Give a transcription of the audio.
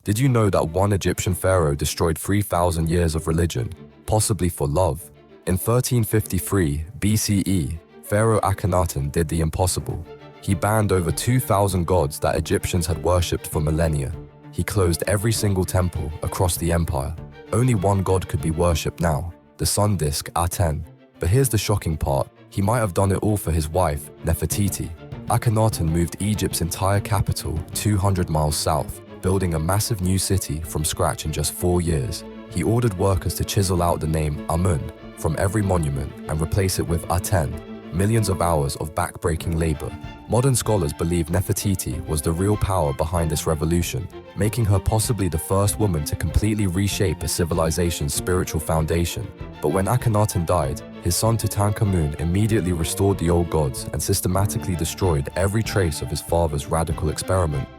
Did you know that one Egyptian pharaoh destroyed 3,000 years of religion, possibly for love? In 1353 BCE, Pharaoh Akhenaten did the impossible. He banned over 2,000 gods that Egyptians had worshipped for millennia. He closed every single temple across the empire. Only one god could be worshipped now, the sun disk Aten. But here's the shocking part. He might have done it all for his wife, Nefertiti. Akhenaten moved Egypt's entire capital 200 miles south, building a massive new city from scratch in just 4 years. He ordered workers to chisel out the name Amun from every monument and replace it with Aten, millions of hours of back-breaking labor. Modern scholars believe Nefertiti was the real power behind this revolution, making her possibly the first woman to completely reshape a civilization's spiritual foundation. But when Akhenaten died, his son Tutankhamun immediately restored the old gods and systematically destroyed every trace of his father's radical experiment.